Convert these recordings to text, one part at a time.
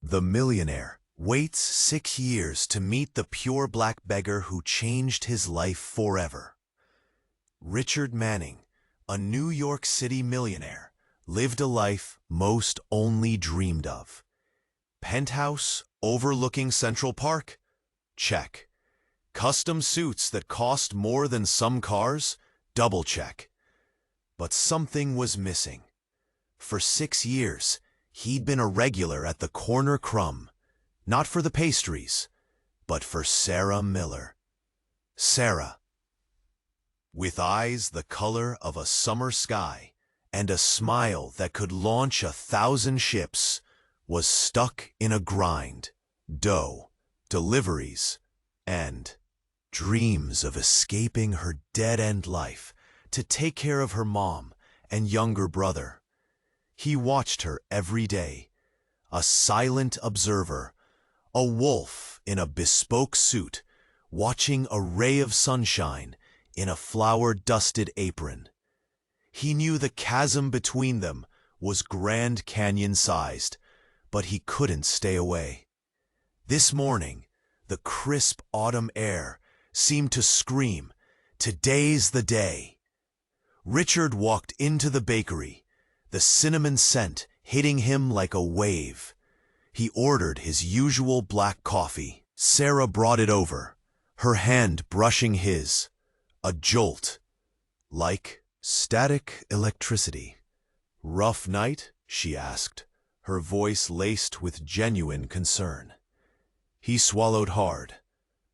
The millionaire waits 6 years to meet the pure black beggar who changed his life forever. Richard Manning, a New York City millionaire, lived a life most only dreamed of. Penthouse overlooking Central Park? Check. Custom suits that cost more than some cars? Double check. But something was missing. For 6 years, he'd been a regular at the Corner Crumb, not for the pastries, but for Sarah Miller. Sarah, with eyes the color of a summer sky and a smile that could launch 1,000 ships, was stuck in a grind, dough, deliveries, and dreams of escaping her dead-end life to take care of her mom and younger brother. He watched her every day, a silent observer, a wolf in a bespoke suit, watching a ray of sunshine in a flower-dusted apron. He knew the chasm between them was Grand Canyon-sized, but he couldn't stay away. This morning, the crisp autumn air seemed to scream, "Today's the day." Richard walked into the bakery, the cinnamon scent hitting him like a wave. He ordered his usual black coffee. Sarah brought it over, her hand brushing his. A jolt, like static electricity. "Rough night?" she asked, her voice laced with genuine concern. He swallowed hard.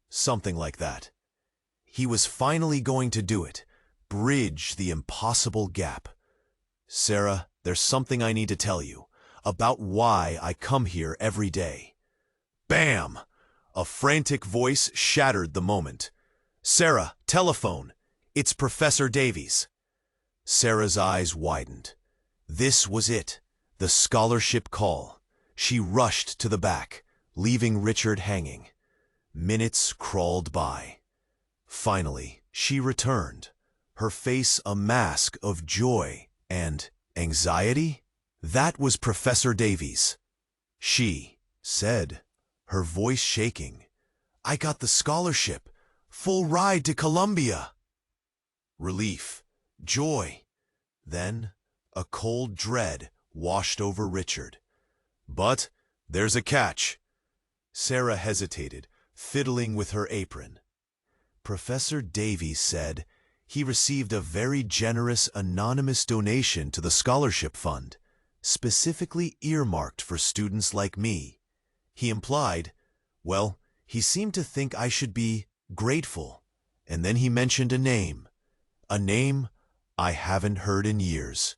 Something like that. He was finally going to do it, bridge the impossible gap. "Sarah, there's something I need to tell you, about why I come here every day." Bam! A frantic voice shattered the moment. "Sarah, telephone. It's Professor Davies." Sarah's eyes widened. This was it, the scholarship call. She rushed to the back, leaving Richard hanging. Minutes crawled by. Finally, she returned, her face a mask of joy and anxiety. That was Professor Davies. She said, her voice shaking, "I got the scholarship, full ride to Columbia." Relief, joy. Then a cold dread washed over Richard. "But there's a catch." Sarah hesitated, fiddling with her apron. "Professor Davies said he received a very generous anonymous donation to the scholarship fund, specifically earmarked for students like me. He implied, well, he seemed to think I should be grateful, and then he mentioned a name I haven't heard in years.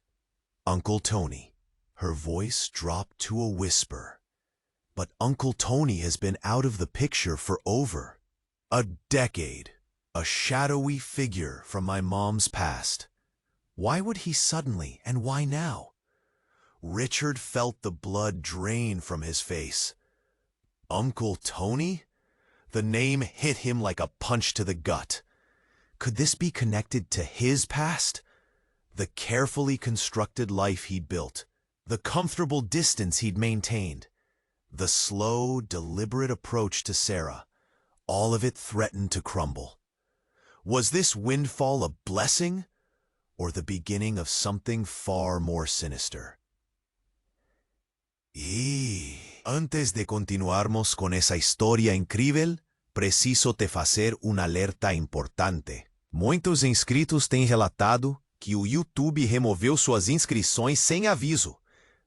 Uncle Tony." Her voice dropped to a whisper. "But Uncle Tony has been out of the picture for over a decade. A shadowy figure from my mom's past. Why would he suddenly, and why now?" Richard felt the blood drain from his face. Uncle Tony? The name hit him like a punch to the gut. Could this be connected to his past? The carefully constructed life he'd built, the comfortable distance he'd maintained, the slow, deliberate approach to Sarah, all of it threatened to crumble. Was this windfall a blessing, or the beginning of something far more sinister? Y antes de continuarmos con esa historia incrível, preciso te fazer uma alerta importante. Muitos inscritos têm relatado que o YouTube removeu suas inscrições sem aviso.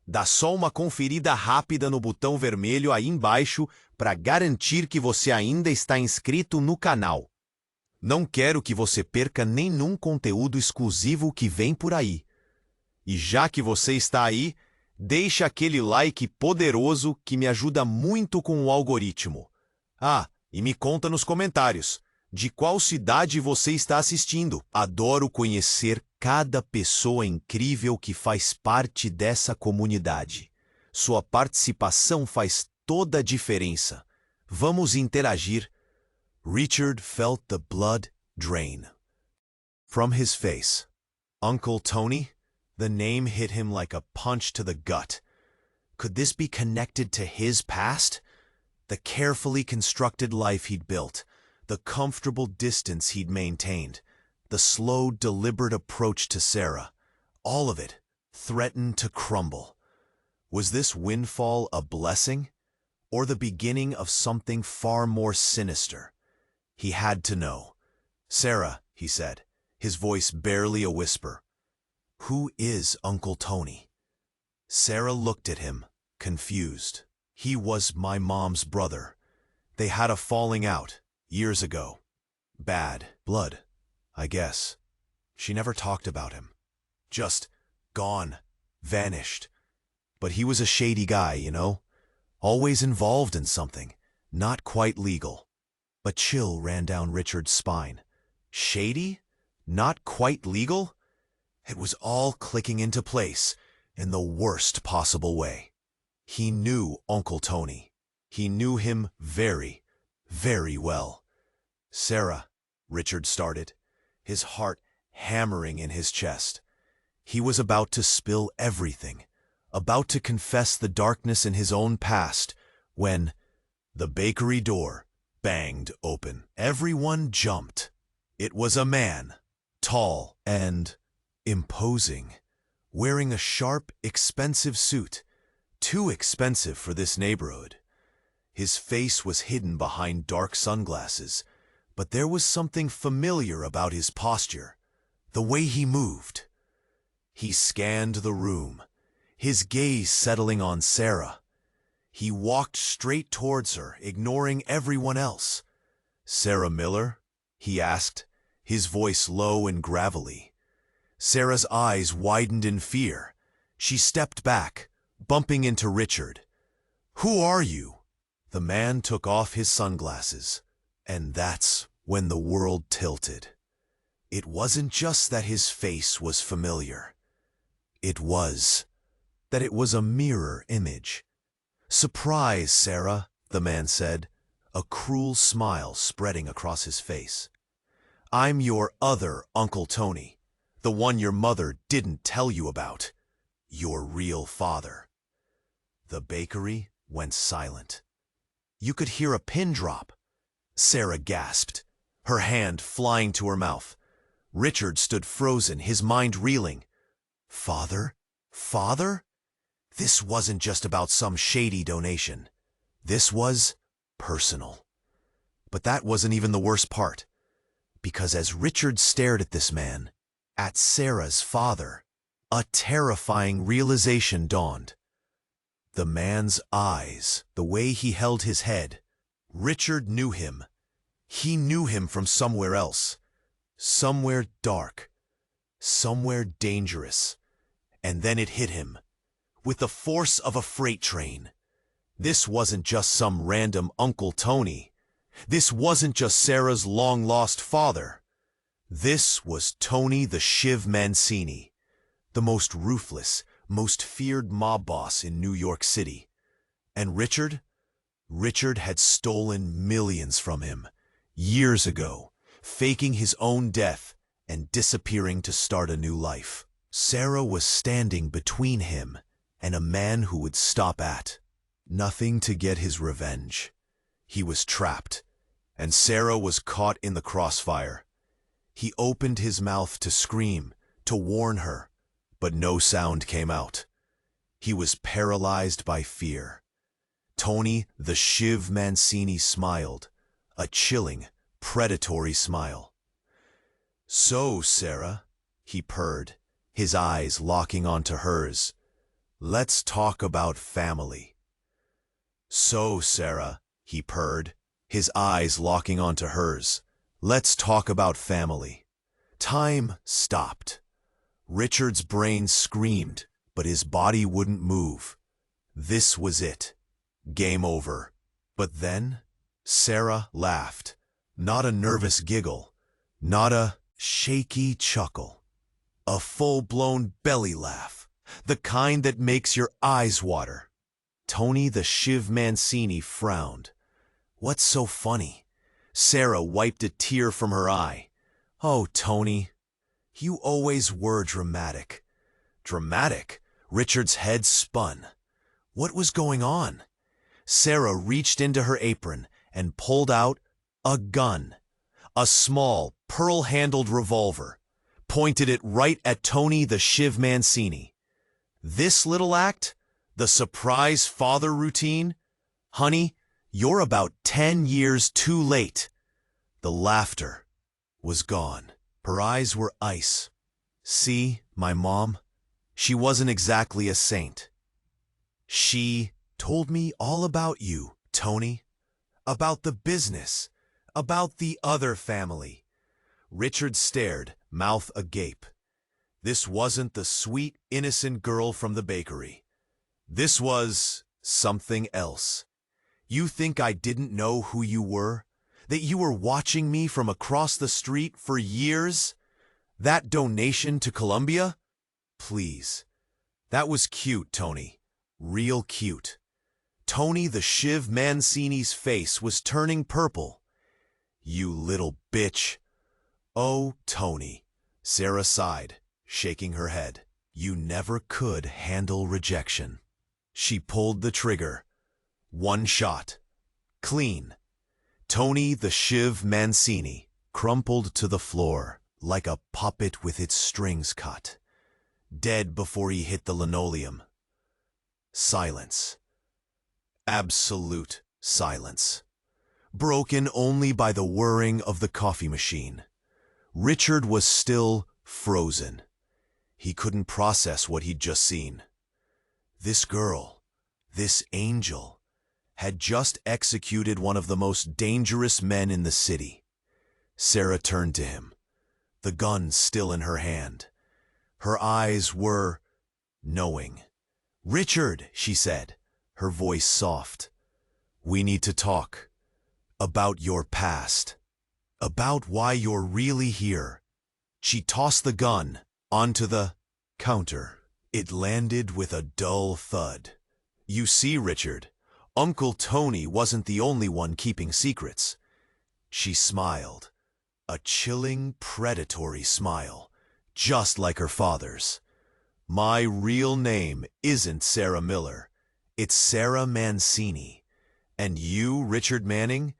Dá só uma conferida rápida no botão vermelho aí embaixo para garantir que você ainda está inscrito no canal. Não quero que você perca nenhum conteúdo exclusivo que vem por aí. E já que você está aí, deixa aquele like poderoso que me ajuda muito com o algoritmo. Ah, e me conta nos comentários, de qual cidade você está assistindo. Adoro conhecer cada pessoa incrível que faz parte dessa comunidade. Sua participação faz toda a diferença. Vamos interagir. Richard felt the blood drain from his face. Uncle Tony? The name hit him like a punch to the gut. Could this be connected to his past? The carefully constructed life he'd built, the comfortable distance he'd maintained, the slow, deliberate approach to Sarah, all of it threatened to crumble. Was this windfall a blessing, or the beginning of something far more sinister? He had to know. "Sarah," he said, his voice barely a whisper, "who is Uncle Tony?" Sarah looked at him, confused. "He was my mom's brother. They had a falling out, years ago. Bad blood, I guess. She never talked about him. Just gone, vanished. But he was a shady guy, you know? Always involved in something, not quite legal." A chill ran down Richard's spine. Shady? Not quite legal? It was all clicking into place in the worst possible way. He knew Uncle Tony. He knew him very, very well. "Sarah," Richard started, his heart hammering in his chest. He was about to spill everything, about to confess the darkness in his own past, when the bakery door banged open. Everyone jumped. It was a man, tall and imposing, wearing a sharp, expensive suit, too expensive for this neighborhood. His face was hidden behind dark sunglasses, but there was something familiar about his posture, the way he moved. He scanned the room, his gaze settling on Sarah. He walked straight towards her, ignoring everyone else. "Sarah Miller?" he asked, his voice low and gravelly. Sarah's eyes widened in fear. She stepped back, bumping into Richard. "Who are you?" The man took off his sunglasses, and that's when the world tilted. It wasn't just that his face was familiar. It was that it was a mirror image. "Surprise, Sarah," the man said, a cruel smile spreading across his face. "I'm your other Uncle Tony, the one your mother didn't tell you about, your real father." The bakery went silent. You could hear a pin drop. Sarah gasped, her hand flying to her mouth. Richard stood frozen, his mind reeling. Father? Father? This wasn't just about some shady donation. This was personal. But that wasn't even the worst part. Because as Richard stared at this man, at Sarah's father, a terrifying realization dawned. The man's eyes, the way he held his head. Richard knew him. He knew him from somewhere else. Somewhere dark. Somewhere dangerous. And then it hit him. With the force of a freight train. This wasn't just some random Uncle Tony. This wasn't just Sarah's long-lost father. This was Tony the Shiv Mancini, the most ruthless, most feared mob boss in New York City. And Richard had stolen millions from him, years ago, faking his own death and disappearing to start a new life. Sarah was standing between him and a man who would stop at nothing to get his revenge. He was trapped, and Sarah was caught in the crossfire. He opened his mouth to scream, to warn her, but no sound came out. He was paralyzed by fear. Tony the Shiv Mancini smiled, a chilling, predatory smile. "So, Sarah," he purred, his eyes locking onto hers, "let's talk about family." "So, Sarah," he purred, his eyes locking onto hers, "let's talk about family." Time stopped. Richard's brain screamed, but his body wouldn't move. This was it. Game over. But then, Sarah laughed. Not a nervous giggle. Not a shaky chuckle. A full-blown belly laugh. The kind that makes your eyes water. Tony the Shiv Mancini frowned. "What's so funny?" Sarah wiped a tear from her eye. "Oh, Tony, you always were dramatic." "Dramatic?" Richard's head spun. What was going on? Sarah reached into her apron and pulled out a gun. A small, pearl-handled revolver. Pointed it right at Tony the Shiv Mancini. This little act? The surprise father routine? Honey, you're about 10 years too late. The laughter was gone. Her eyes were ice. See, my mom? She wasn't exactly a saint. She told me all about you, Tony. About the business. About the other family. Richard stared, mouth agape. This wasn't the sweet, innocent girl from the bakery. This was something else. You think I didn't know who you were? That you were watching me from across the street for years? That donation to Colombia? Please. That was cute, Tony. Real cute. Tony the Shiv Mancini's face was turning purple. You little bitch. Oh, Tony. Sarah sighed, shaking her head. You never could handle rejection. She pulled the trigger. One shot. Clean. Tony the Shiv Mancini crumpled to the floor like a puppet with its strings cut. Dead before he hit the linoleum. Silence. Absolute silence. Broken only by the whirring of the coffee machine. Richard was still frozen. He couldn't process what he'd just seen. This girl, this angel, had just executed one of the most dangerous men in the city. Sarah turned to him, the gun still in her hand. Her eyes were knowing. "Richard," she said, her voice soft. "We need to talk. About your past. About why you're really here." She tossed the gun onto the counter. It landed with a dull thud. "You see, Richard, Uncle Tony wasn't the only one keeping secrets." She smiled. A chilling, predatory smile, just like her father's. "My real name isn't Sarah Miller. It's Sarah Mancini. And you, Richard Manning,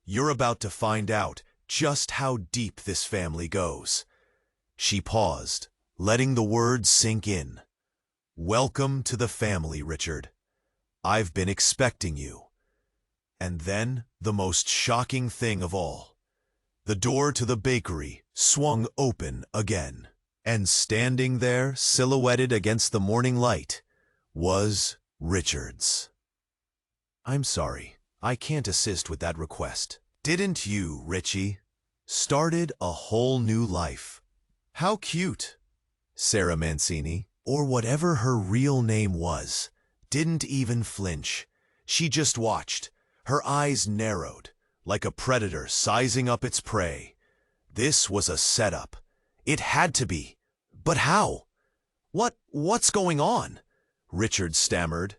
you're about to find out just how deep this family goes." She paused, letting the words sink in. "Welcome to the family, Richard. I've been expecting you." And then, the most shocking thing of all. The door to the bakery swung open again. And standing there, silhouetted against the morning light, was Richard's. "I'm sorry, I can't assist with that request. Didn't you, Richie? Started a whole new life." How cute. Sarah Mancini, or whatever her real name was, didn't even flinch. She just watched, her eyes narrowed, like a predator sizing up its prey. This was a setup. It had to be. But how? What's going on? Richard stammered.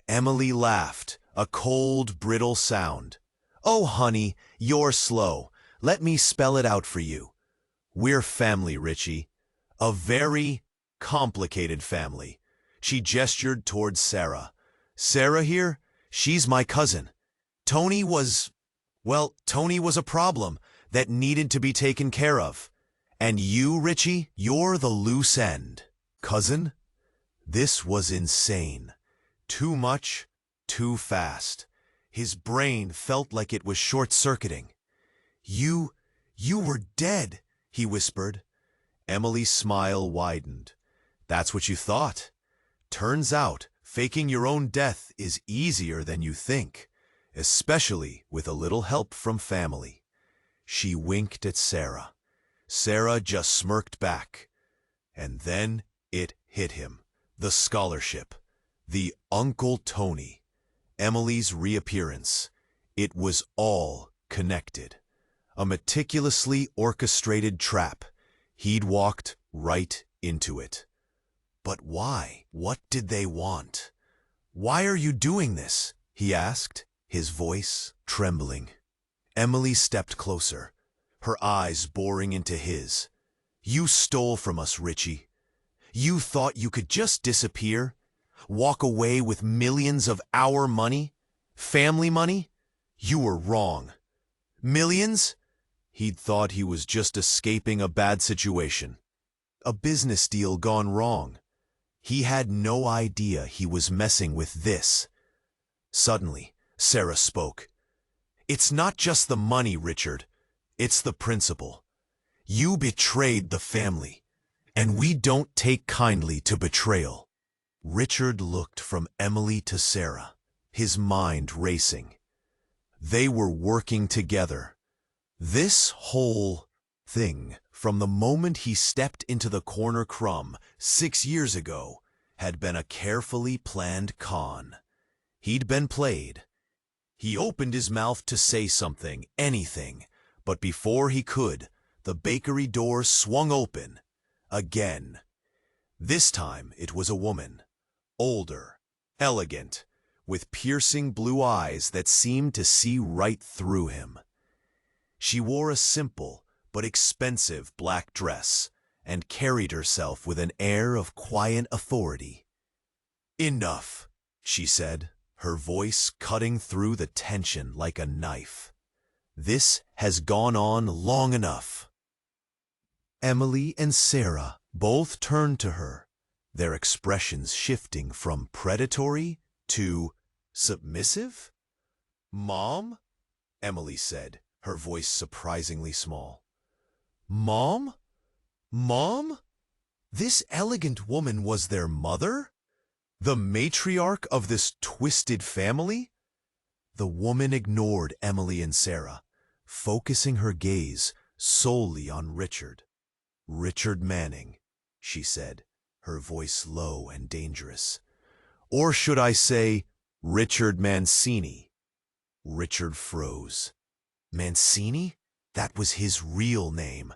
Emily laughed, a cold, brittle sound. "Oh, honey, you're slow. Let me spell it out for you. We're family, Richie. A very complicated family." She gestured towards Sarah. "Sarah here, she's my cousin. Tony was a problem that needed to be taken care of. And you, Richie, you're the loose end." Cousin? This was insane. Too much, too fast. His brain felt like it was short-circuiting. You were dead," he whispered. Emily's smile widened. "That's what you thought. Turns out, faking your own death is easier than you think, especially with a little help from family." She winked at Sarah. Sarah just smirked back. And then it hit him. The scholarship. The Uncle Tony. Emily's reappearance. It was all connected. A meticulously orchestrated trap. He'd walked right into it. But why? What did they want? "Why are you doing this?" he asked, his voice trembling. Emily stepped closer, her eyes boring into his. "You stole from us, Richie. You thought you could just disappear? Walk away with millions of our money? Family money? You were wrong. Millions? He'd thought he was just escaping a bad situation. A business deal gone wrong. He had no idea he was messing with this. Suddenly, Sarah spoke. It's not just the money, Richard. It's the principle. You betrayed the family, and we don't take kindly to betrayal. Richard looked from Emily to Sarah, his mind racing. They were working together. This whole thing, from the moment he stepped into the corner crumb 6 years ago, had been a carefully planned con. He'd been played. He opened his mouth to say something, anything, but before he could, the bakery door swung open. Again. This time it was a woman. Older, elegant, with piercing blue eyes that seemed to see right through him. She wore a simple but expensive black dress and carried herself with an air of quiet authority. "Enough," she said, her voice cutting through the tension like a knife. "This has gone on long enough." Emily and Sarah both turned to her, their expressions shifting from predatory to submissive. "Mom?" Emily said, her voice surprisingly small. "Mom? Mom? This elegant woman was their mother? The matriarch of this twisted family?" The woman ignored Emily and Sarah, focusing her gaze solely on Richard. "Richard Manning," she said, her voice low and dangerous. "Or should I say, Richard Mancini?" Richard froze. Mancini? That was his real name.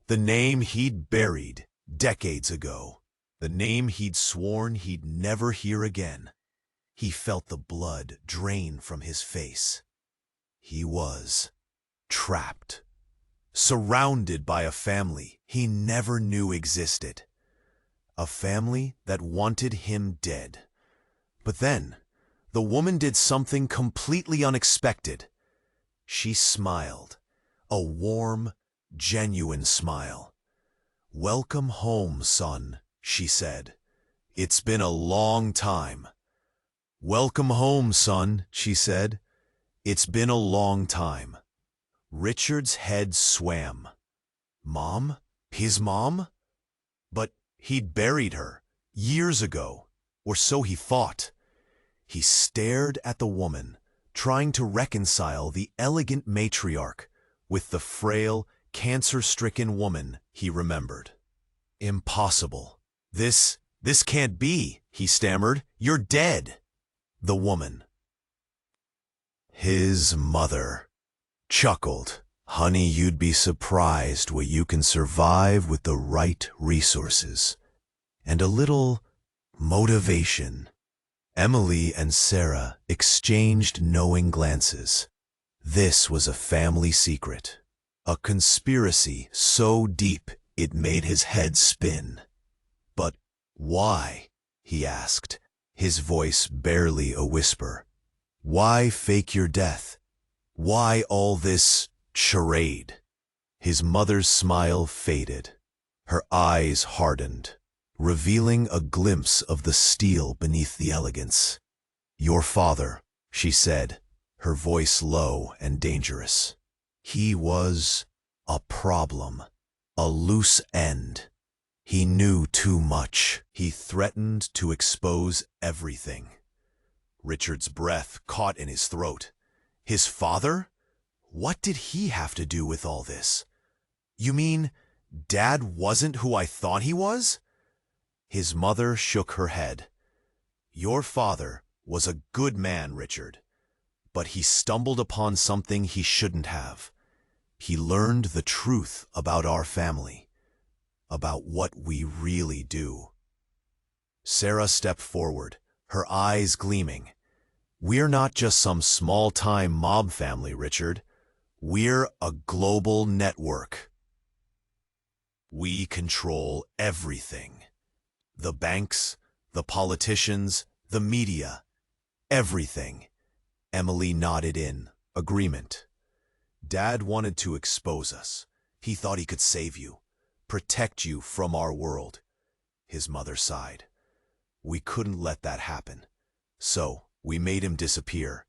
The name he'd buried decades ago. The name he'd sworn he'd never hear again. He felt the blood drain from his face. He was trapped, surrounded by a family he never knew existed. A family that wanted him dead. But then, the woman did something completely unexpected. She smiled, a warm, genuine smile. "Welcome home, son," she said. "It's been a long time." "Welcome home, son," she said. "It's been a long time." Richard's head swam. Mom? His mom? But he'd buried her years ago, or so he thought. He stared at the woman, trying to reconcile the elegant matriarch with the frail, cancer-stricken woman he remembered. "Impossible. This can't be," he stammered. "You're dead." The woman, his mother, chuckled. "Honey, you'd be surprised what you can survive with the right resources. And a little motivation." Emily and Sarah exchanged knowing glances. This was a family secret, a conspiracy so deep it made his head spin. "But why?" he asked, his voice barely a whisper. "Why fake your death? Why all this charade?" His mother's smile faded. Her eyes hardened, revealing a glimpse of the steel beneath the elegance. "Your father," she said, her voice low and dangerous. "He was a problem, a loose end. He knew too much. He threatened to expose everything." Richard's breath caught in his throat. His father? What did he have to do with all this? "You mean Dad wasn't who I thought he was?" His mother shook her head. "Your father was a good man, Richard, but he stumbled upon something he shouldn't have. He learned the truth about our family, about what we really do." Sarah stepped forward, her eyes gleaming. "We're not just some small-time mob family, Richard. We're a global network. We control everything. The banks, The politicians, the media, everything. Emily nodded in agreement. Dad wanted to expose us. He thought he could save you, protect you from our world. His mother sighed. We couldn't let that happen. So we made him disappear.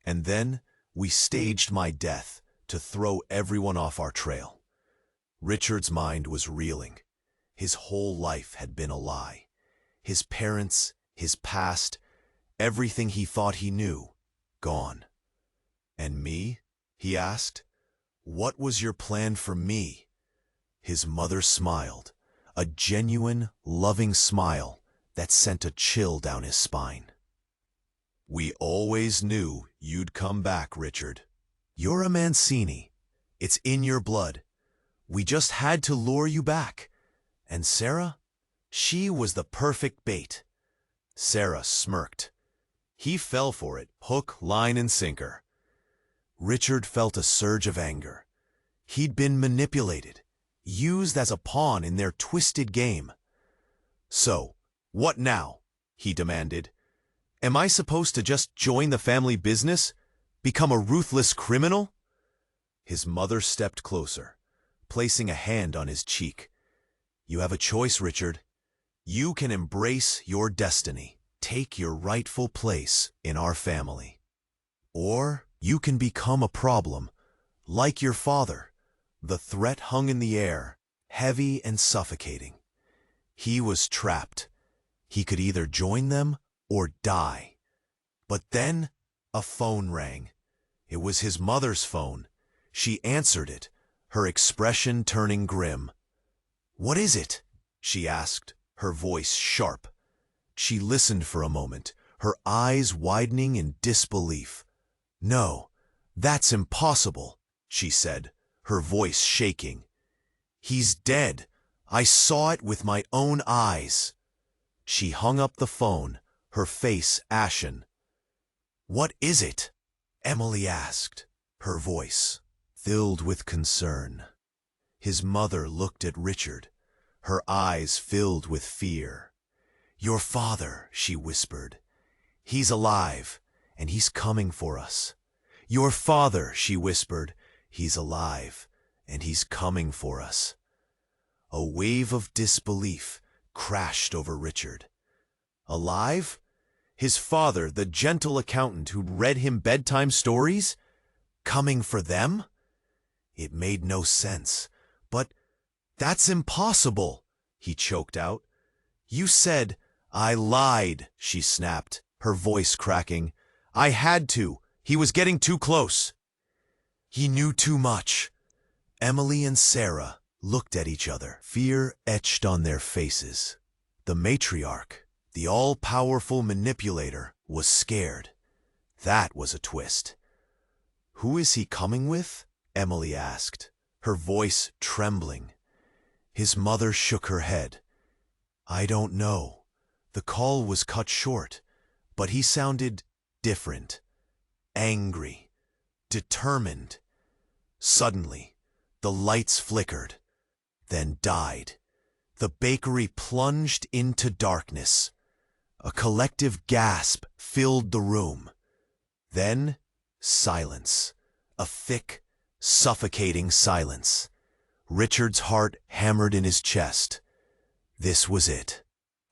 And then we staged my death to throw everyone off our trail. Richard's mind was reeling. His whole life had been a lie. His parents, his past, everything he thought he knew, gone. And me? He asked. What was your plan for me? His mother smiled, a genuine, loving smile that sent a chill down his spine. We always knew you'd come back, Richard. You're a Mancini. It's in your blood. We just had to lure you back. And Sarah? She was the perfect bait. Sarah smirked. He fell for it, hook, line, and sinker. Richard felt a surge of anger. He'd been manipulated, used as a pawn in their twisted game. So, what now? He demanded. Am I supposed to just join the family business? Become a ruthless criminal? His mother stepped closer, placing a hand on his cheek. You have a choice, Richard. You can embrace your destiny, take your rightful place in our family. Or you can become a problem, like your father. The threat hung in the air, heavy and suffocating. He was trapped. He could either join them or die. But then a phone rang. It was his mother's phone. She answered it, her expression turning grim. What is it? She asked, her voice sharp. She listened for a moment, her eyes widening in disbelief. No, that's impossible, she said, her voice shaking. He's dead. I saw it with my own eyes. She hung up the phone, her face ashen. What is it? Emily asked, her voice filled with concern. His mother looked at Richard, her eyes filled with fear. Your father, she whispered. He's alive, and he's coming for us. Your father, she whispered. He's alive, and he's coming for us. A wave of disbelief crashed over Richard. Alive? His father, the gentle accountant who'd read him bedtime stories? Coming for them? It made no sense. But that's impossible, he choked out. You said, I lied, she snapped, her voice cracking. I had to. He was getting too close. He knew too much. Emily and Sarah looked at each other, fear etched on their faces. The matriarch, the all-powerful manipulator, was scared. That was a twist. Who is he coming with? Emily asked, her voice trembling. His mother shook her head. I don't know. The call was cut short, but he sounded different. Angry. Determined. Suddenly, the lights flickered, then died. The bakery plunged into darkness. A collective gasp filled the room. Then, silence. A thick, suffocating silence. Richard's heart hammered in his chest. This was it.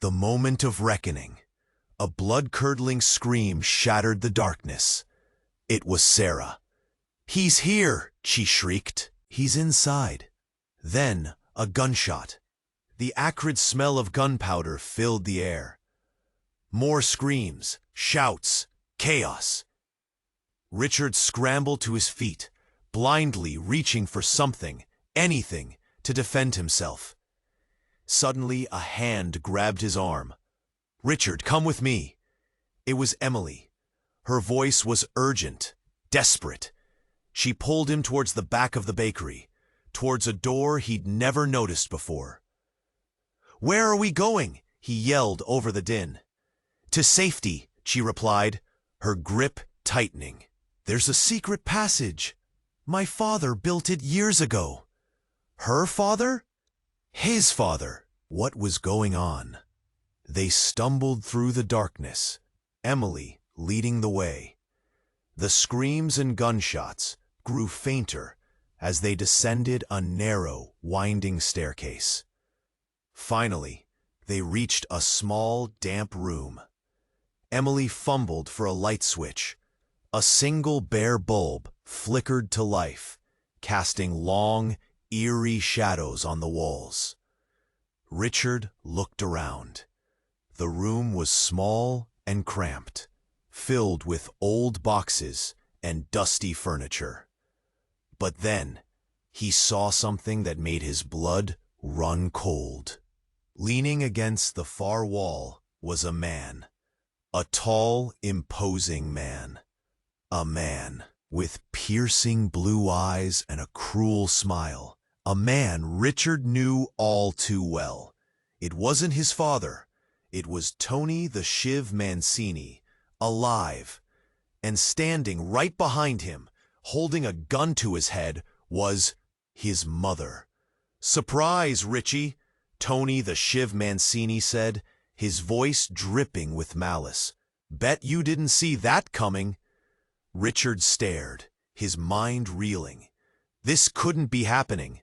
The moment of reckoning. A blood-curdling scream shattered the darkness. It was Sarah. He's here, she shrieked. He's inside. Then, a gunshot. The acrid smell of gunpowder filled the air. More screams, shouts, chaos. Richard scrambled to his feet, blindly reaching for something, anything, to defend himself. Suddenly, a hand grabbed his arm. Richard, come with me. It was Emily. Her voice was urgent, desperate. She pulled him towards the back of the bakery, towards a door he'd never noticed before. Where are we going? He yelled over the din. To safety, she replied, her grip tightening. There's a secret passage. My father built it years ago. Her father? His father. What was going on? They stumbled through the darkness, Emily leading the way. The screams and gunshots grew fainter as they descended a narrow, winding staircase. Finally, they reached a small, damp room. Emily fumbled for a light switch. A single bare bulb flickered to life, casting long, eerie shadows on the walls. Richard looked around. The room was small and cramped, filled with old boxes and dusty furniture. But then, he saw something that made his blood run cold. Leaning against the far wall was a man. A tall, imposing man. A man with piercing blue eyes and a cruel smile. A man Richard knew all too well. It wasn't his father. It was Tony the Shiv Mancini, alive. And standing right behind him, holding a gun to his head, was his mother. "Surprise, Richie," Tony the Shiv Mancini said, his voice dripping with malice. "Bet you didn't see that coming." Richard stared, his mind reeling. This couldn't be happening.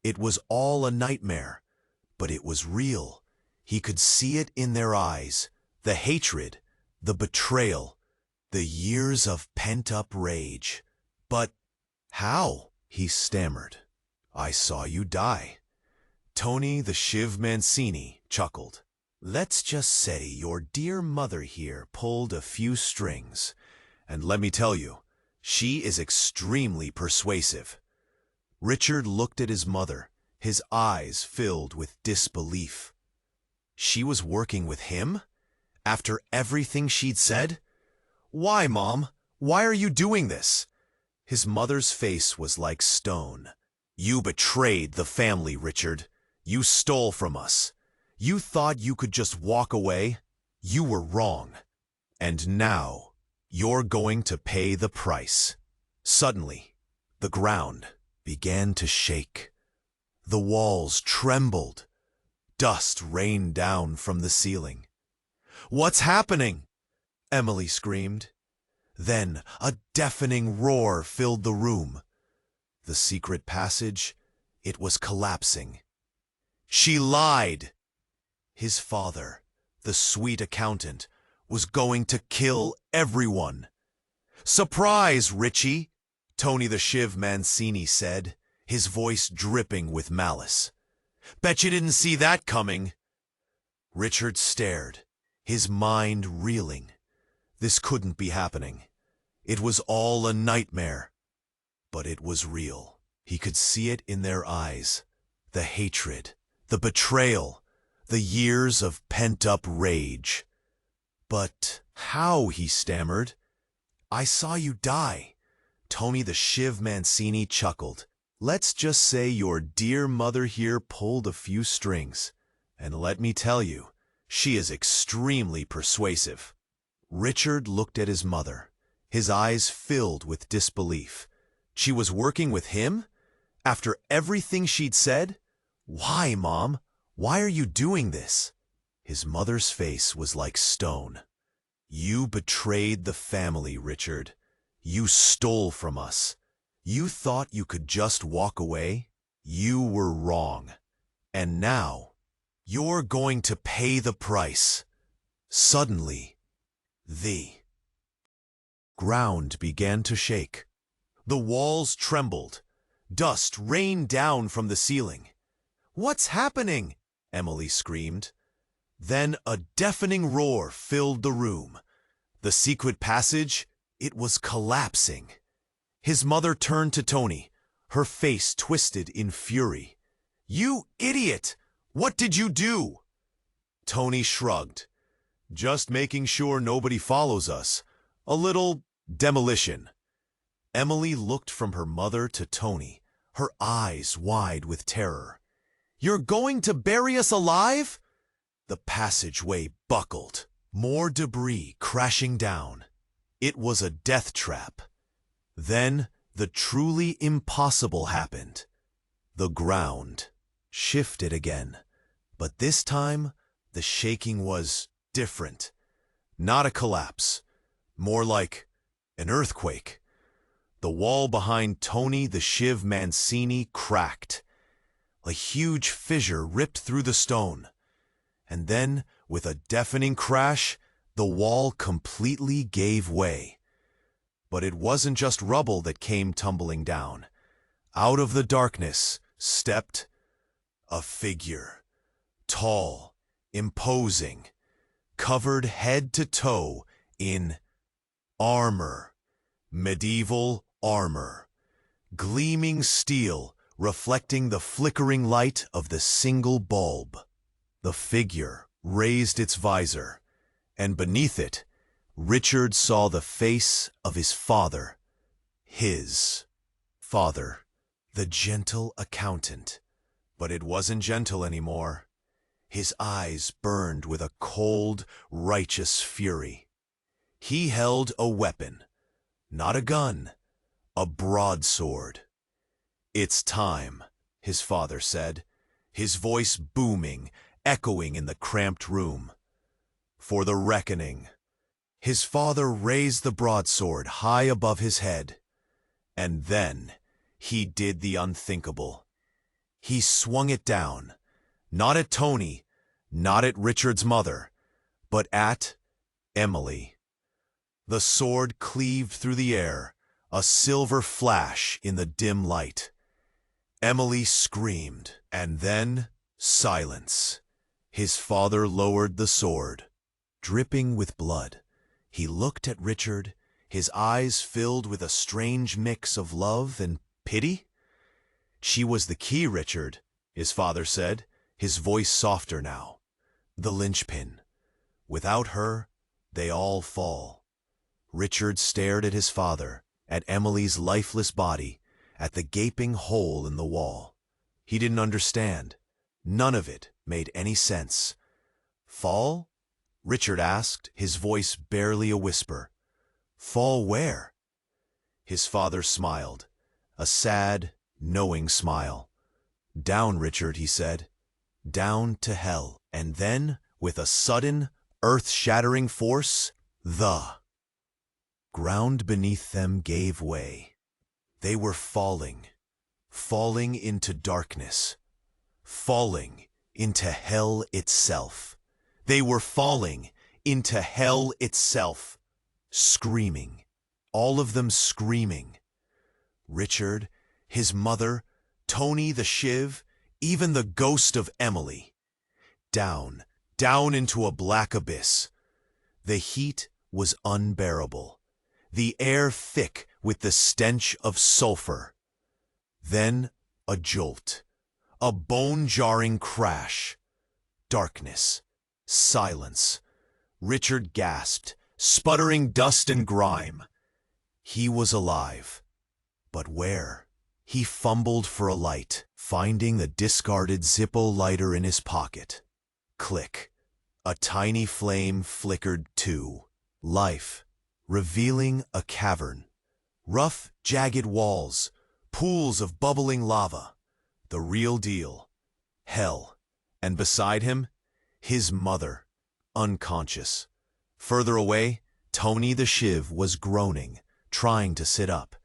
It was all a nightmare, but it was real. He could see it in their eyes, the hatred, the betrayal, the years of pent-up rage. "But how?" he stammered. "I saw you die." Tony the Shiv Mancini chuckled. "Let's just say your dear mother here pulled a few strings. And let me tell you, she is extremely persuasive." Richard looked at his mother, his eyes filled with disbelief. She was working with him? After everything she'd said? "Why, Mom? Why are you doing this?" His mother's face was like stone. "You betrayed the family, Richard. You stole from us. You thought you could just walk away? You were wrong. And now, you're going to pay the price." Suddenly, the ground began to shake. The walls trembled. Dust rained down from the ceiling. "What's happening?" Emily screamed. Then a deafening roar filled the room. The secret passage, it was collapsing. She lied. His father, the sweet accountant, was going to kill everyone. "Surprise, Richie," Tony the Shiv Mancini said, his voice dripping with malice. "Bet you didn't see that coming." Richard stared, his mind reeling. This couldn't be happening. It was all a nightmare. But it was real. He could see it in their eyes. The hatred, the betrayal, the years of pent-up rage. "But how?" he stammered. "I saw you die." Tony the Shiv Mancini chuckled. "Let's just say your dear mother here pulled a few strings. And let me tell you, she is extremely persuasive." Richard looked at his mother, his eyes filled with disbelief. She was working with him? After everything she'd said? "Why, Mom? Why are you doing this?" His mother's face was like stone. "You betrayed the family, Richard. You stole from us. You thought you could just walk away? You were wrong. And now, you're going to pay the price." Suddenly, the ground began to shake. The walls trembled. Dust rained down from the ceiling. "What's happening?" Emily screamed. Then a deafening roar filled the room. The secret passage, it was collapsing. His mother turned to Tony, her face twisted in fury. "You idiot! What did you do?" Tony shrugged. "Just making sure nobody follows us. A little demolition." Emily looked from her mother to Tony, her eyes wide with terror. "You're going to bury us alive?" The passageway buckled, more debris crashing down. It was a death trap. Then the truly impossible happened. The ground shifted again, but this time the shaking was different. Not a collapse, more like an earthquake. The wall behind Tony the Shiv Mancini cracked. A huge fissure ripped through the stone. And then, with a deafening crash, the wall completely gave way. But it wasn't just rubble that came tumbling down. Out of the darkness stepped a figure. Tall, imposing, covered head to toe in armor. Medieval armor. Gleaming steel reflecting the flickering light of the single bulb. The figure raised its visor, and beneath it, Richard saw the face of his father. His father, the gentle accountant. But it wasn't gentle anymore. His eyes burned with a cold, righteous fury. He held a weapon, not a gun, a broadsword. "It's time," his father said, his voice booming, echoing in the cramped room. "For the reckoning." His father raised the broadsword high above his head. And then he did the unthinkable. He swung it down, not at Tony, not at Richard's mother, but at Emily. The sword cleaved through the air, a silver flash in the dim light. Emily screamed, and then silence. His father lowered the sword. Dripping with blood, he looked at Richard, his eyes filled with a strange mix of love and pity. "She was the key, Richard," his father said, his voice softer now. "The linchpin. Without her, they all fall." Richard stared at his father, at Emily's lifeless body, at the gaping hole in the wall. He didn't understand. None of it made any sense. "Fall?" Richard asked, his voice barely a whisper. "Fall where?" His father smiled, a sad, knowing smile. "Down, Richard," he said. "Down to hell." And then, with a sudden, earth-shattering force, the ground beneath them gave way. They were falling, falling into darkness, falling into hell itself. They were falling into hell itself, screaming, all of them screaming. Richard, his mother, Tony the Shiv, even the ghost of Emily. Down, down into a black abyss. The heat was unbearable, the air thick with the stench of sulfur. Then a jolt, a bone-jarring crash. Darkness, silence. Richard gasped, sputtering dust and grime. He was alive. But where? He fumbled for a light, finding the discarded Zippo lighter in his pocket. Click. A tiny flame flickered too. Life, revealing a cavern. Rough, jagged walls, pools of bubbling lava. The real deal. Hell. And beside him, his mother, unconscious. Further away, Tony the Shiv was groaning, trying to sit up.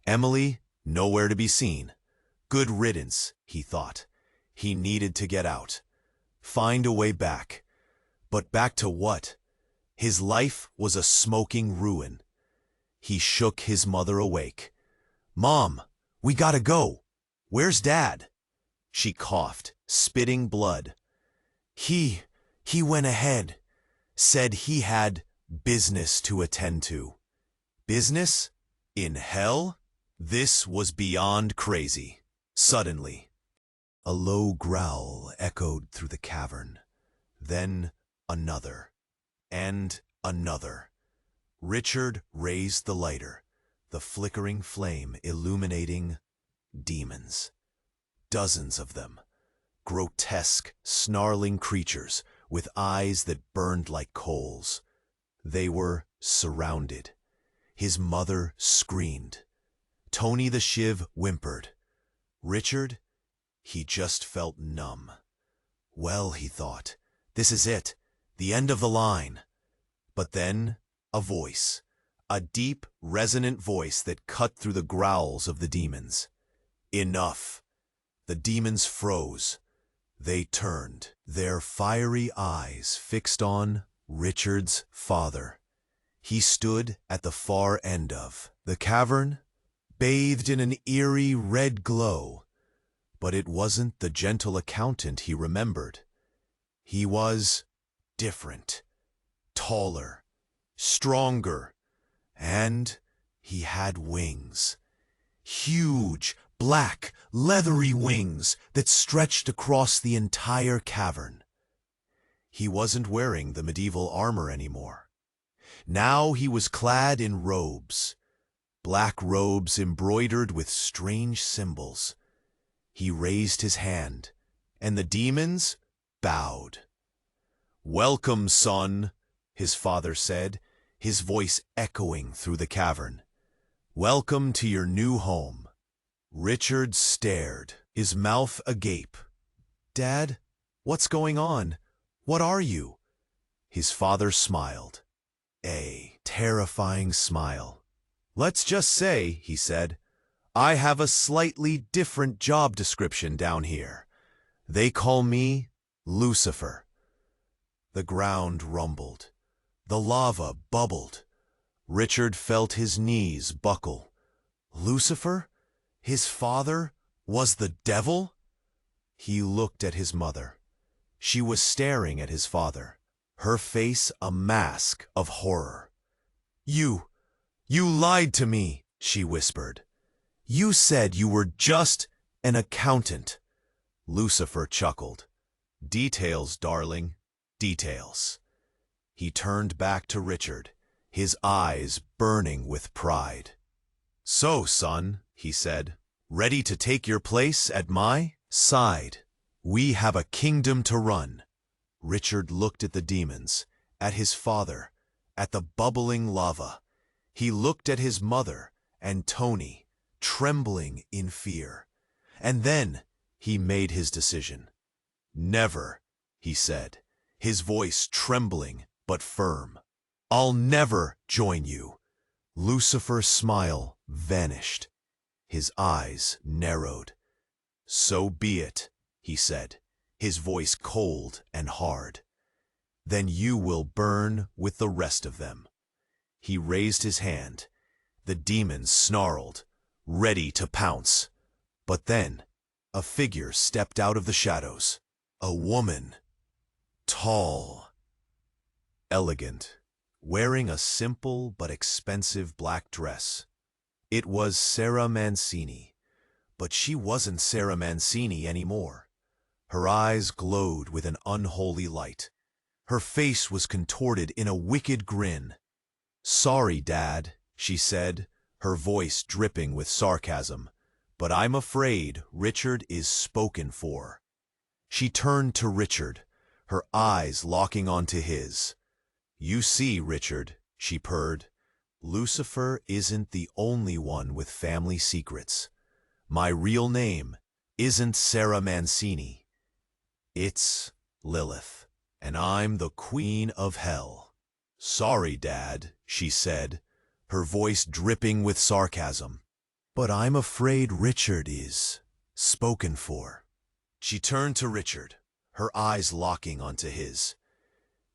Emily, nowhere to be seen. Good riddance, he thought. He needed to get out. Find a way back. But back to what? His life was a smoking ruin. He shook his mother awake. "Mom, we gotta go. Where's Dad?" She coughed, spitting blood. He went ahead. Said he had business to attend to." Business? In hell? This was beyond crazy. Suddenly, a low growl echoed through the cavern. Then another. And another. Richard raised the lighter, the flickering flame illuminating demons. Dozens of them. Grotesque, snarling creatures with eyes that burned like coals. They were surrounded. His mother screamed. Tony the Shiv whimpered. Richard, he just felt numb. Well, he thought, This is it, the end of the line. But then, a voice. A deep, resonant voice that cut through the growls of the demons. Enough. The demons froze. They turned, their fiery eyes fixed on Richard's father. He stood at the far end of the cavern, bathed in an eerie red glow. But it wasn't the gentle accountant he remembered. He was different, taller, stronger, and he had wings. Huge, black, leathery wings that stretched across the entire cavern. He wasn't wearing the medieval armor anymore. Now he was clad in robes, black robes embroidered with strange symbols. He raised his hand, and the demons bowed. "Welcome, son," his father said, his voice echoing through the cavern. "Welcome to your new home." Richard stared, his mouth agape. "Dad, what's going on? What are you?" His father smiled. A terrifying smile. "Let's just say," he said, "I have a slightly different job description down here. They call me Lucifer." The ground rumbled. The lava bubbled. Richard felt his knees buckle. Lucifer? His father was the devil? He looked at his mother. She was staring at his father, her face a mask of horror. You lied to me," she whispered. "You said you were just an accountant." Lucifer chuckled. "Details, darling, details." He turned back to Richard, his eyes burning with pride. "So, son," he said, "ready to take your place at my side? We have a kingdom to run." Richard looked at the demons, at his father, at the bubbling lava. He looked at his mother and Tony, trembling in fear. And then he made his decision. "Never," he said, his voice trembling but firm. "I'll never join you." Lucifer's smile vanished. His eyes narrowed. "So be it," he said, his voice cold and hard. "Then you will burn with the rest of them." He raised his hand. The demons snarled, ready to pounce. But then a figure stepped out of the shadows. A woman. Tall. Elegant. Wearing a simple but expensive black dress. It was Sarah Mancini. But she wasn't Sarah Mancini anymore. Her eyes glowed with an unholy light. Her face was contorted in a wicked grin. "Sorry, Dad," she said, her voice dripping with sarcasm, "but I'm afraid Richard is spoken for." She turned to Richard, her eyes locking onto his. "You see, Richard," she purred, "Lucifer isn't the only one with family secrets. My real name isn't Sarah Mancini. It's Lilith, and I'm the Queen of Hell." "Sorry, Dad," she said, her voice dripping with sarcasm, "but I'm afraid Richard is spoken for." She turned to Richard, her eyes locking onto his.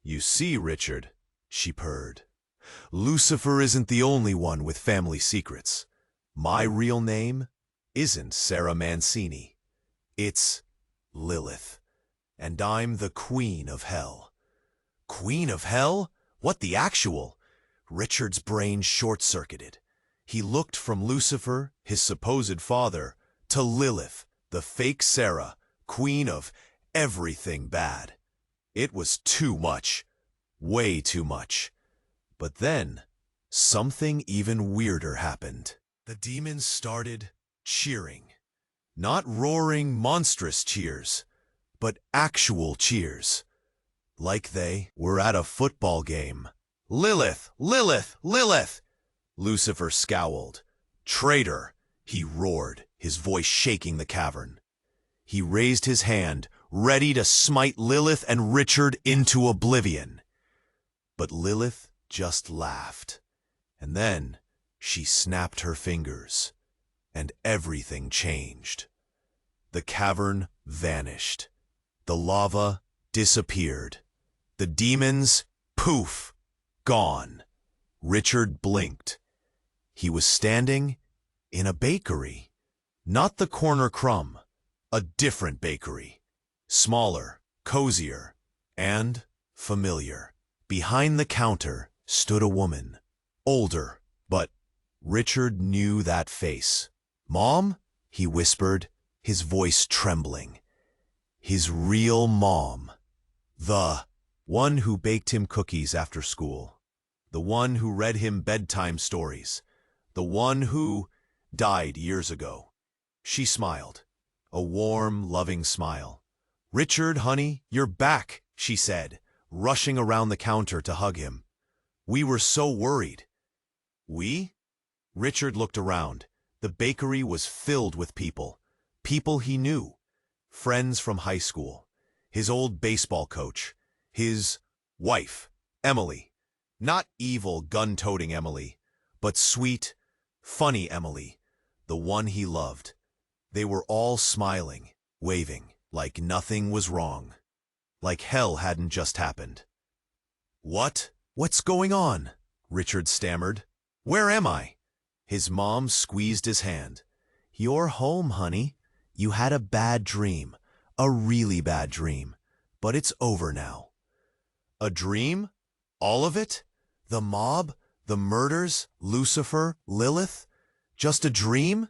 "You see, Richard," she purred, "Lucifer isn't the only one with family secrets. My real name isn't Sarah Mancini. It's Lilith, and I'm the Queen of Hell." Queen of Hell? What the actual? Richard's brain short-circuited. He looked from Lucifer, his supposed father, to Lilith, the fake Sarah, queen of everything bad. It was too much. Way too much. But then, something even weirder happened. The demons started cheering. Not roaring, monstrous cheers, but actual cheers. Like they were at a football game. "Lilith! Lilith! Lilith!" Lucifer scowled. "Traitor!" he roared, his voice shaking the cavern. He raised his hand, ready to smite Lilith and Richard into oblivion. But Lilith just laughed, and then she snapped her fingers, and everything changed. The cavern vanished. The lava disappeared. The demons, poof, gone. Richard blinked. He was standing in a bakery. Not the corner crumb, a different bakery. Smaller, cozier, and familiar. Behind the counter stood a woman. Older, but Richard knew that face. "Mom?" he whispered, his voice trembling. His real mom. The one who baked him cookies after school. The one who read him bedtime stories. The one who died years ago. She smiled. A warm, loving smile. "Richard, honey, you're back," she said, rushing around the counter to hug him. "We were so worried." "We?" Richard looked around. The bakery was filled with people. People he knew. Friends from high school. His old baseball coach. His wife, Emily. Not evil, gun-toting Emily, but sweet, funny Emily, the one he loved. They were all smiling, waving, like nothing was wrong. Like hell hadn't just happened. What's going on?" Richard stammered. "Where am I?" His mom squeezed his hand. "You're home, honey. You had a bad dream, a really bad dream, but it's over now." A dream? All of it? The mob? The murders? Lucifer? Lilith? Just a dream?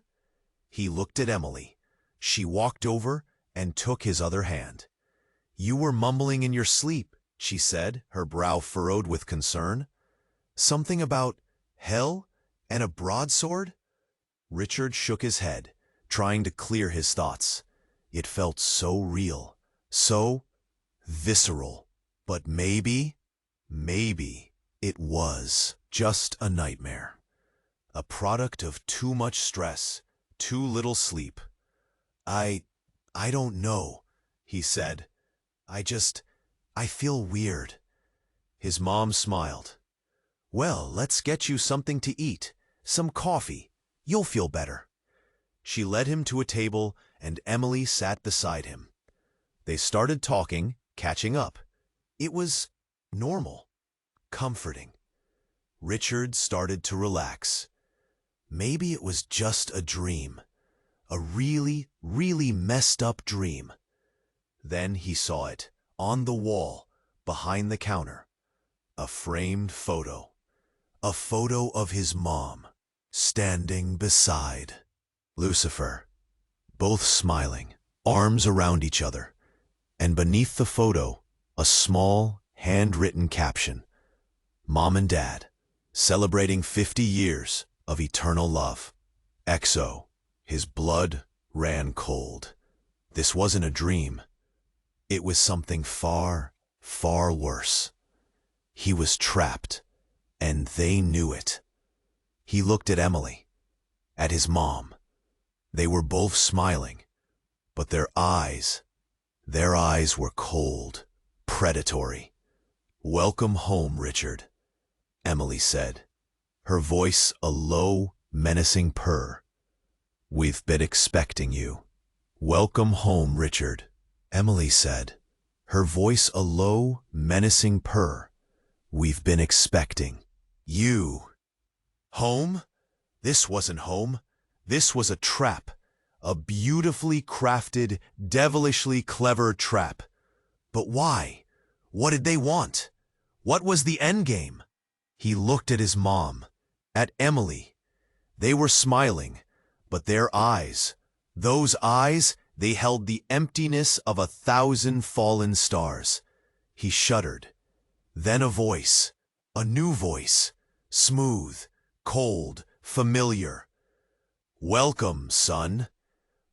He looked at Emily. She walked over and took his other hand. "You were mumbling in your sleep," she said, her brow furrowed with concern. "Something about hell and a broadsword?" Richard shook his head, trying to clear his thoughts. It felt so real, so visceral. But maybe it was just a nightmare. A product of too much stress, too little sleep. I don't know," he said. I feel weird." His mom smiled. "Well, let's get you something to eat, some coffee. You'll feel better." She led him to a table, and Emily sat beside him. They started talking, catching up. It was normal, comforting. Richard started to relax. Maybe it was just a dream. A really, really messed up dream. Then he saw it, on the wall, behind the counter. A framed photo. A photo of his mom, standing beside Lucifer. Both smiling, arms around each other. And beneath the photo, a small, handwritten caption. "Mom and Dad, celebrating 50 years of eternal love. XO." His blood ran cold. This wasn't a dream. It was something far, far worse. He was trapped, and they knew it. He looked at Emily, at his mom. They were both smiling, but their eyes were cold, predatory. "Welcome home, Richard," Emily said, her voice a low, menacing purr. "We've been expecting you." "Welcome home, Richard," Emily said, her voice a low, menacing purr. "We've been expecting you." Home? This wasn't home. This was a trap. A beautifully crafted, devilishly clever trap. But why? What did they want? What was the endgame? He looked at his mom, at Emily. They were smiling, but their eyes, those eyes, they held the emptiness of 1,000 fallen stars. He shuddered. Then a voice, a new voice, smooth, cold, familiar. "Welcome, son."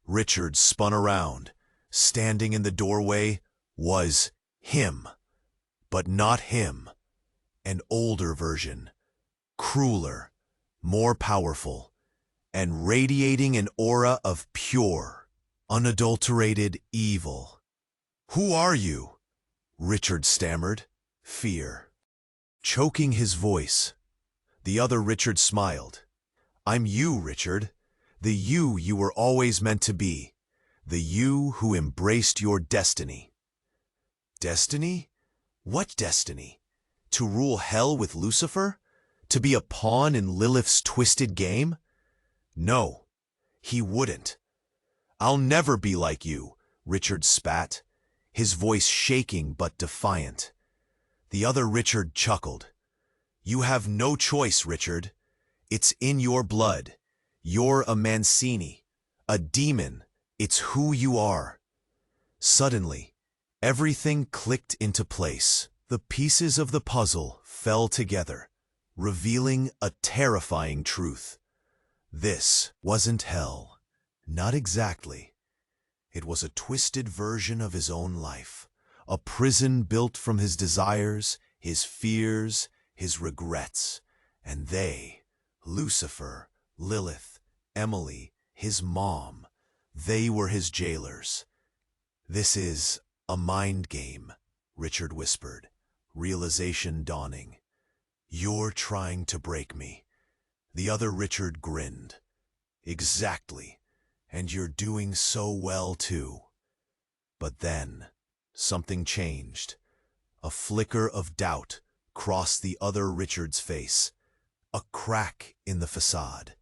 Richard spun around. Standing in the doorway was him. But not him. An older version. Crueler, more powerful, and radiating an aura of pure, unadulterated evil. "Who are you?" Richard stammered, fear choking his voice. The other Richard smiled. "I'm you, Richard. The you were always meant to be. The you who embraced your destiny." Destiny? What destiny? To rule hell with Lucifer? To be a pawn in Lilith's twisted game? No, he wouldn't. "I'll never be like you," Richard spat, his voice shaking but defiant. The other Richard chuckled. "You have no choice, Richard. It's in your blood. You're a Mancini, a demon. It's who you are." Suddenly, everything clicked into place. The pieces of the puzzle fell together, revealing a terrifying truth. This wasn't hell. Not exactly. It was a twisted version of his own life, a prison built from his desires, his fears, his regrets. And they, Lucifer, Lilith, Emily, his mom, they were his jailers. "This is a mind game," Richard whispered, realization dawning. "You're trying to break me." The other Richard grinned. "Exactly. And you're doing so well, too." But then, something changed. A flicker of doubt crossed the other Richard's face. A crack in the facade.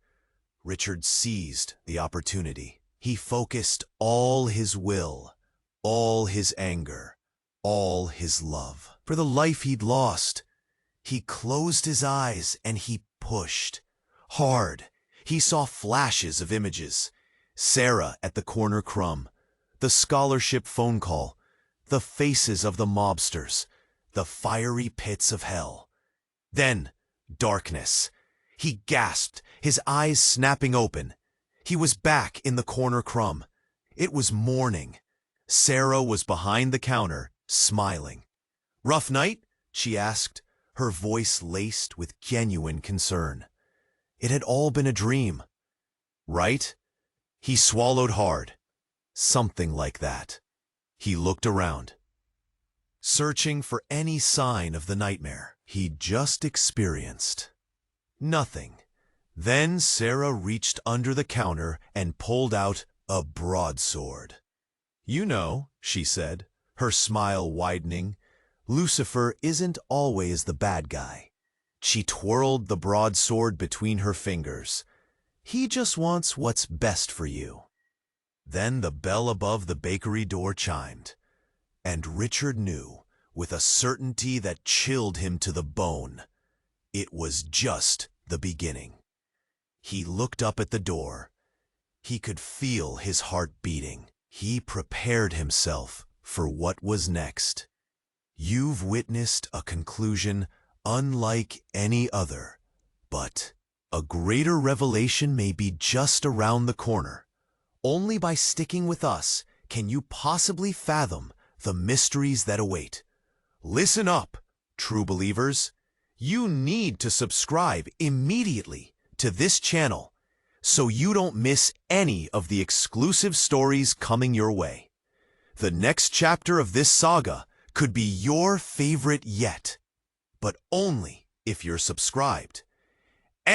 Richard seized the opportunity. He focused all his will, all his anger, all his love. For the life he'd lost, he closed his eyes and he pushed. Hard. He saw flashes of images. Sarah at the corner crumb, the scholarship phone call, the faces of the mobsters, the fiery pits of hell. Then, darkness. He gasped, his eyes snapping open. He was back in the corner crumb. It was morning. Sarah was behind the counter, smiling. "Rough night?" she asked, her voice laced with genuine concern. It had all been a dream. Right? He swallowed hard. Something like that. He looked around, searching for any sign of the nightmare he'd just experienced. Nothing. Then Sarah reached under the counter and pulled out a broadsword. "You know," she said, her smile widening, "Lucifer isn't always the bad guy." She twirled the broadsword between her fingers. "He just wants what's best for you." Then the bell above the bakery door chimed, and Richard knew, with a certainty that chilled him to the bone, it was just the beginning. He looked up at the door. He could feel his heart beating. He prepared himself for what was next. You've witnessed a conclusion unlike any other, but a greater revelation may be just around the corner. Only by sticking with us can you possibly fathom the mysteries that await. Listen up, true believers. You need to subscribe immediately to this channel so you don't miss any of the exclusive stories coming your way. The next chapter of this saga could be your favorite yet, but only if you're subscribed.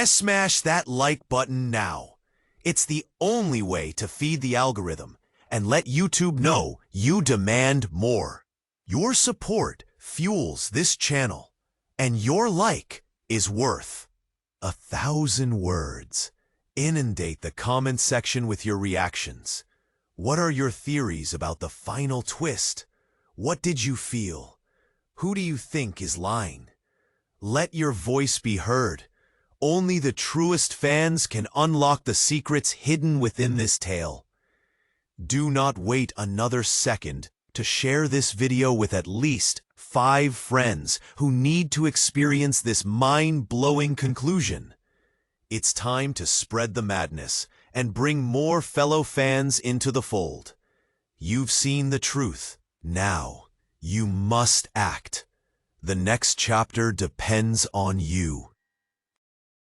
Smash that like button now. It's the only way to feed the algorithm and let YouTube know you demand more. Your support fuels this channel, and your like is worth 1,000 words. Inundate the comment section with your reactions. What are your theories about the final twist? What did you feel? Who do you think is lying? Let your voice be heard. Only the truest fans can unlock the secrets hidden within this tale. Do not wait another second to share this video with at least 5 friends who need to experience this mind-blowing conclusion. It's time to spread the madness and bring more fellow fans into the fold. You've seen the truth. Now, you must act. The next chapter depends on you.